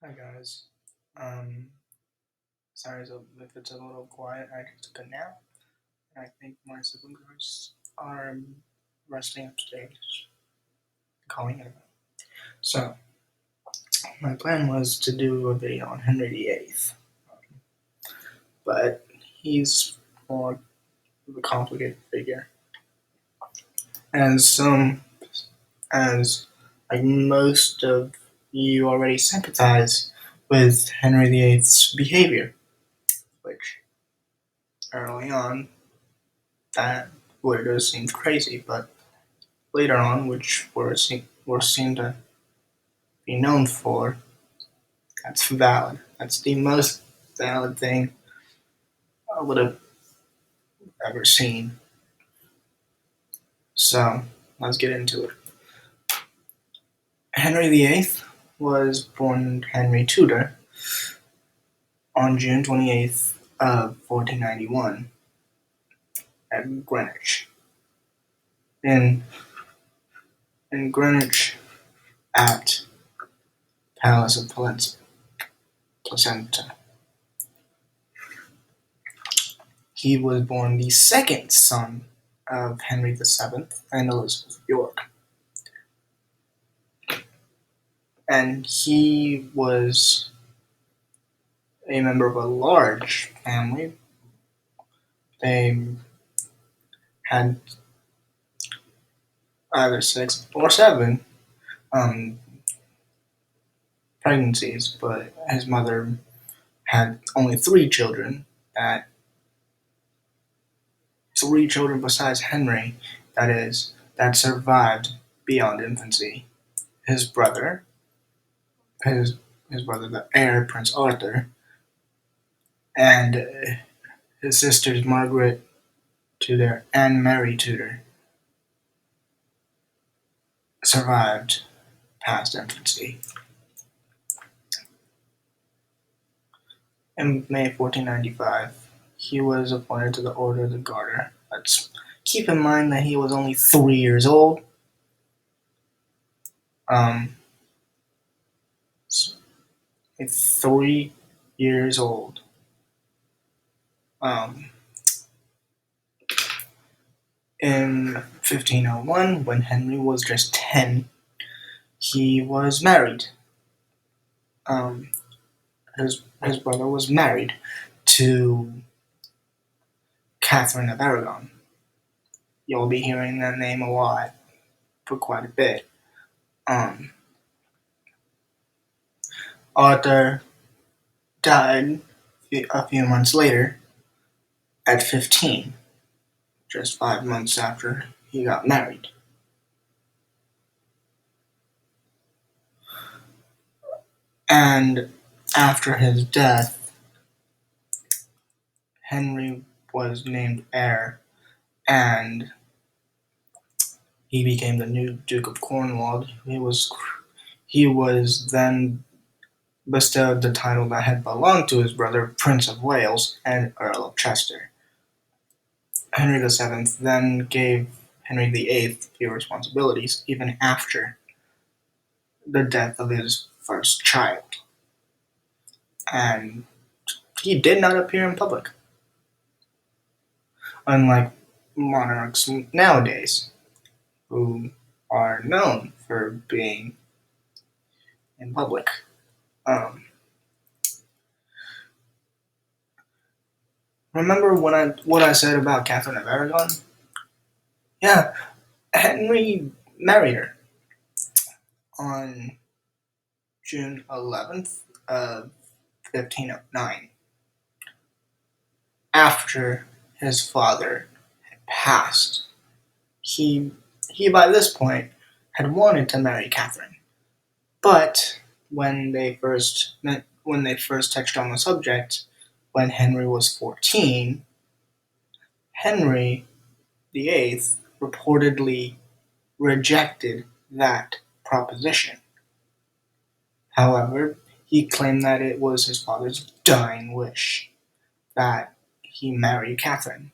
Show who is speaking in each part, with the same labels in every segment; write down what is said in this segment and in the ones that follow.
Speaker 1: Hi guys. Um, Sorry if it's a little quiet. I just took a nap, and I think my siblings are resting upstairs, calling it. So my plan was to do a video on Henry VIII, but he's more of a complicated figure, and as like most of you already sympathize with Henry VIII's behavior, which early on that would have seemed crazy, but later on, which were seen to be known for, that's valid. That's the most valid thing I would have ever seen. So let's get into it. Henry VIII was born Henry Tudor on June 28th of 1491 at Greenwich. In Greenwich at Palace of Placenta. He was born the second son of Henry VII and Elizabeth of York. And he was a member of a large family. They had either 6 or 7 um, pregnancies, but his mother had only 3 children. That 3 children besides Henry, that is, that survived beyond infancy. His brother, his his brother, the heir, Prince Arthur, and his sisters Margaret Tudor and Mary Tudor survived past infancy. In May 1495, he was appointed to the Order of the Garter. Let's keep in mind that he was only 3 years old. Um, 3 years old. In 1501, when Henry was just 10, he was married. His brother was married to Catherine of Aragon. You'll be hearing that name a lot for quite a bit. Arthur died a few months later at 15, just 5 months after he got married. And after his death, Henry was named heir, and he became the new Duke of Cornwall. He was then bestowed the title that had belonged to his brother, Prince of Wales and Earl of Chester. Henry VII then gave Henry VIII few responsibilities, even after the death of his first child. And he did not appear in public, unlike monarchs nowadays, who are known for being in public. Remember what I said about Catherine of Aragon? Yeah, Henry married her on June 11th of 1509, after his father had passed. He by this point had wanted to marry Catherine, but when they first touched on the subject, when Henry was 14, Henry VIII reportedly rejected that proposition. However, he claimed that it was his father's dying wish that he marry Catherine,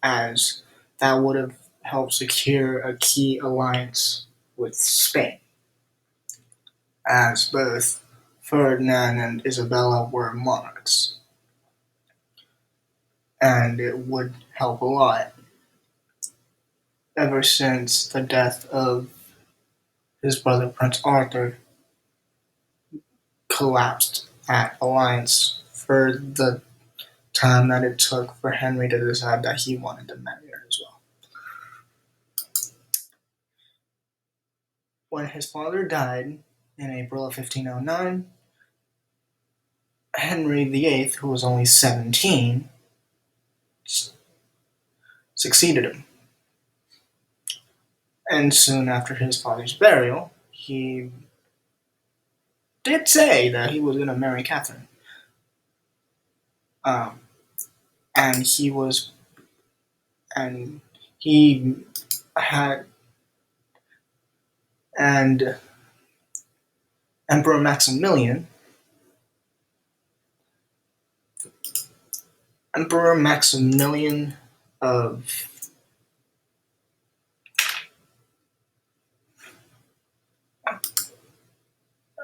Speaker 1: as that would have helped secure a key alliance with Spain, as both Ferdinand and Isabella were monarchs, and it would help a lot. Ever since the death of his brother Prince Arthur collapsed that alliance for the time that it took for Henry to decide that he wanted to marry her as well. When his father died in April of 1509, Henry VIII, who was only 17, succeeded him. And soon after his father's burial, he did say that he was going to marry Catherine. Um, and he was, and he had, and Emperor Maximilian, Emperor Maximilian of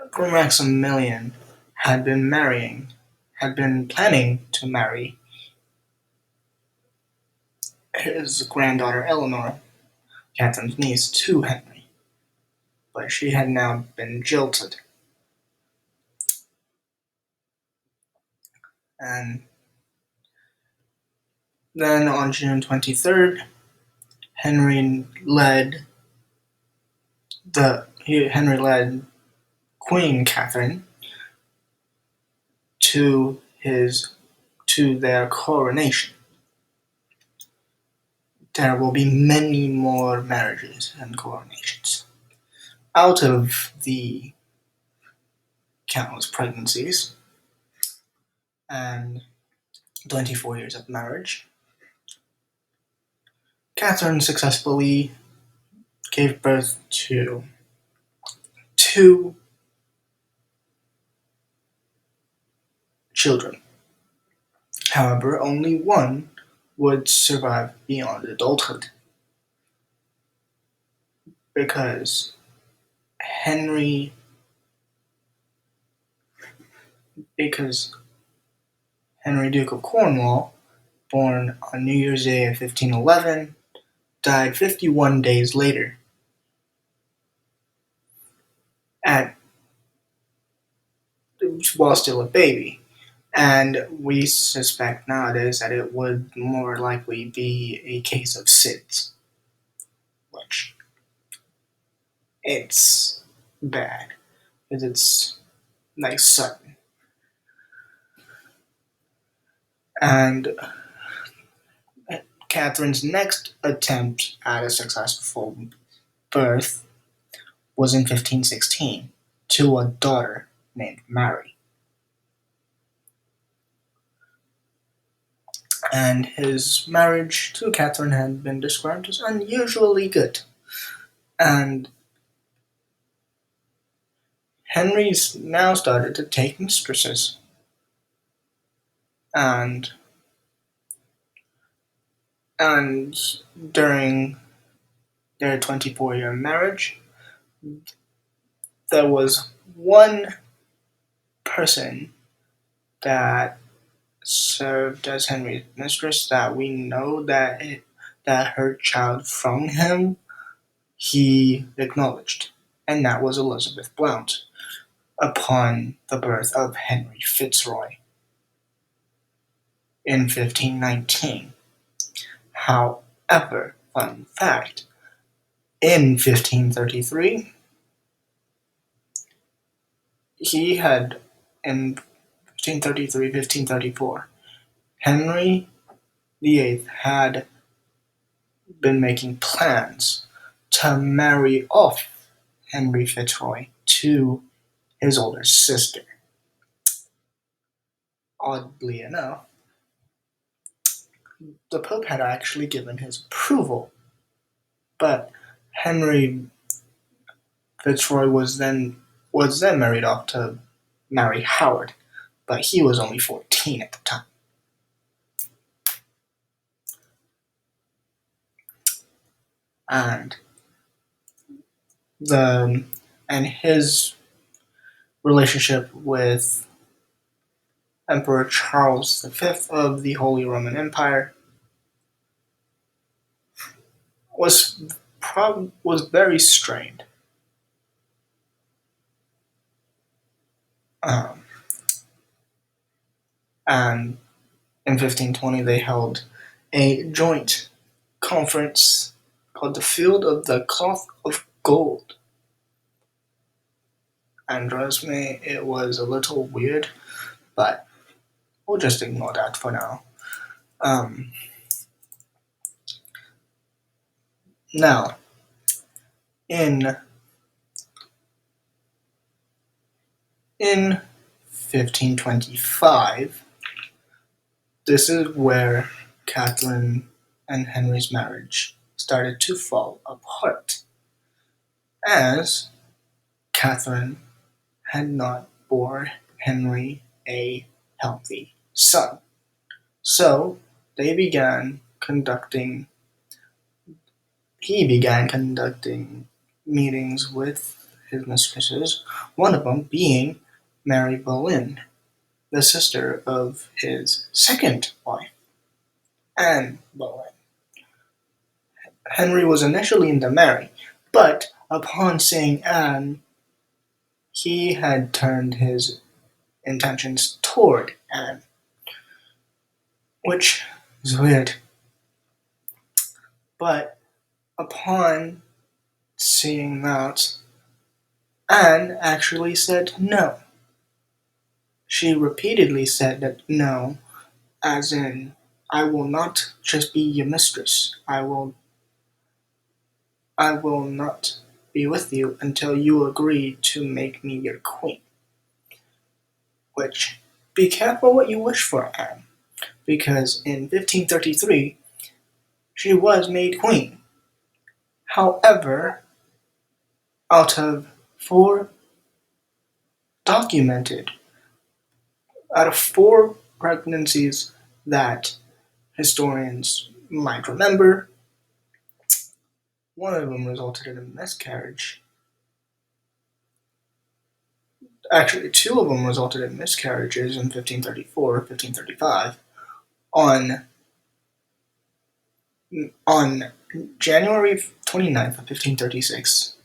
Speaker 1: Emperor Maximilian had been planning to marry his granddaughter Eleanor, Catherine's niece, to Henry, but she had now been jilted. And then on June 23rd, Henry led Queen Catherine to their coronation. There will be many more marriages and coronations. Out of the countless pregnancies and 24 years of marriage, Catherine successfully gave birth to two children. However, only one would survive beyond adulthood, because Henry because Henry, Duke of Cornwall, born on New Year's Day of 1511, died 51 days later, at while still a baby. And we suspect nowadays that it would more likely be a case of SIDS, which it's bad, because it's like sudden. And Catherine's next attempt at a successful birth was in 1516 to a daughter named Mary. And his marriage to Catherine had been described as unusually good. And Henry's now started to take mistresses. And during their 24-year marriage, there was one person that served as Henry's mistress that we know that her child from him he acknowledged, and that was Elizabeth Blount, upon the birth of Henry Fitzroy in 1519. However, fun fact, in 1533, he had, in 1534, Henry VIII had been making plans to marry off Henry Fitzroy to his older sister. Oddly enough, the Pope had actually given his approval, but Henry Fitzroy was then married off to marry Howard, but he was only 14 at the time. And his relationship with Emperor Charles V of the Holy Roman Empire was was very strained. Um, and in 1520, they held a joint conference called the Field of the Cloth of Gold. And trust me, it was a little weird, but we'll just ignore that for now. Um, Now, in in 1525, this is where Catherine and Henry's marriage started to fall apart, as Catherine had not borne Henry a healthy son. So they began conducting he began conducting meetings with his mistresses, one of them being Mary Boleyn, the sister of his second wife, Anne Boleyn. Henry was initially into Mary, but upon seeing Anne, he had turned his intentions toward Anne, which is weird. But upon seeing that, Anne actually said no. She repeatedly said that no, as in, I will not just be your mistress. I will not be with you until you agree to make me your queen. Which, be careful what you wish for, Anne, because in 1533 she was made queen. However, out of four documented, out of four pregnancies that historians might remember, one of them resulted in a miscarriage. Actually, two of them resulted in miscarriages in 1534, 1535. On on January 29th of 1536,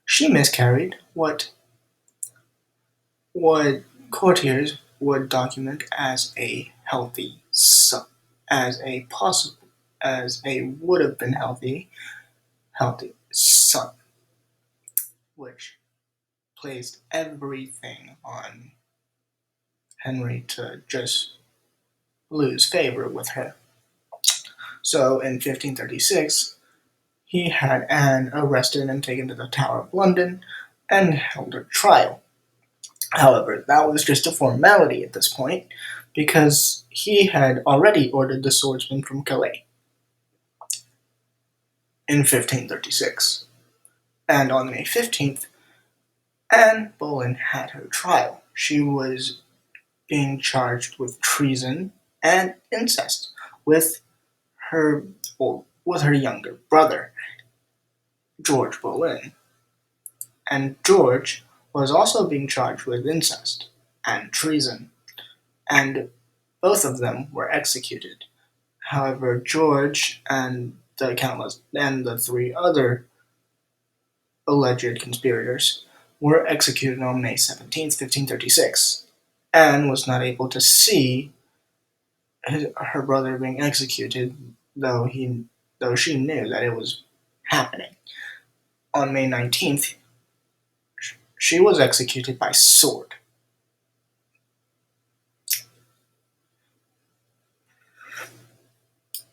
Speaker 1: she miscarried what courtiers would document as a healthy son, as a possible, as a would have been healthy son, which placed everything on Henry to just lose favor with her. So in 1536, he had Anne arrested and taken to the Tower of London and held her trial. However, that was just a formality at this point because he had already ordered the swordsman from Calais in 1536. And on May 15th, Anne Boleyn had her trial. She was being charged with treason and incest with her with her younger brother, George Boleyn. And George was also being charged with incest and treason, and both of them were executed. However, George and the three other alleged conspirators were executed on May 17th, 1536. Anne was not able to see her brother being executed, though she knew that it was happening. On May 19th, she was executed by sword.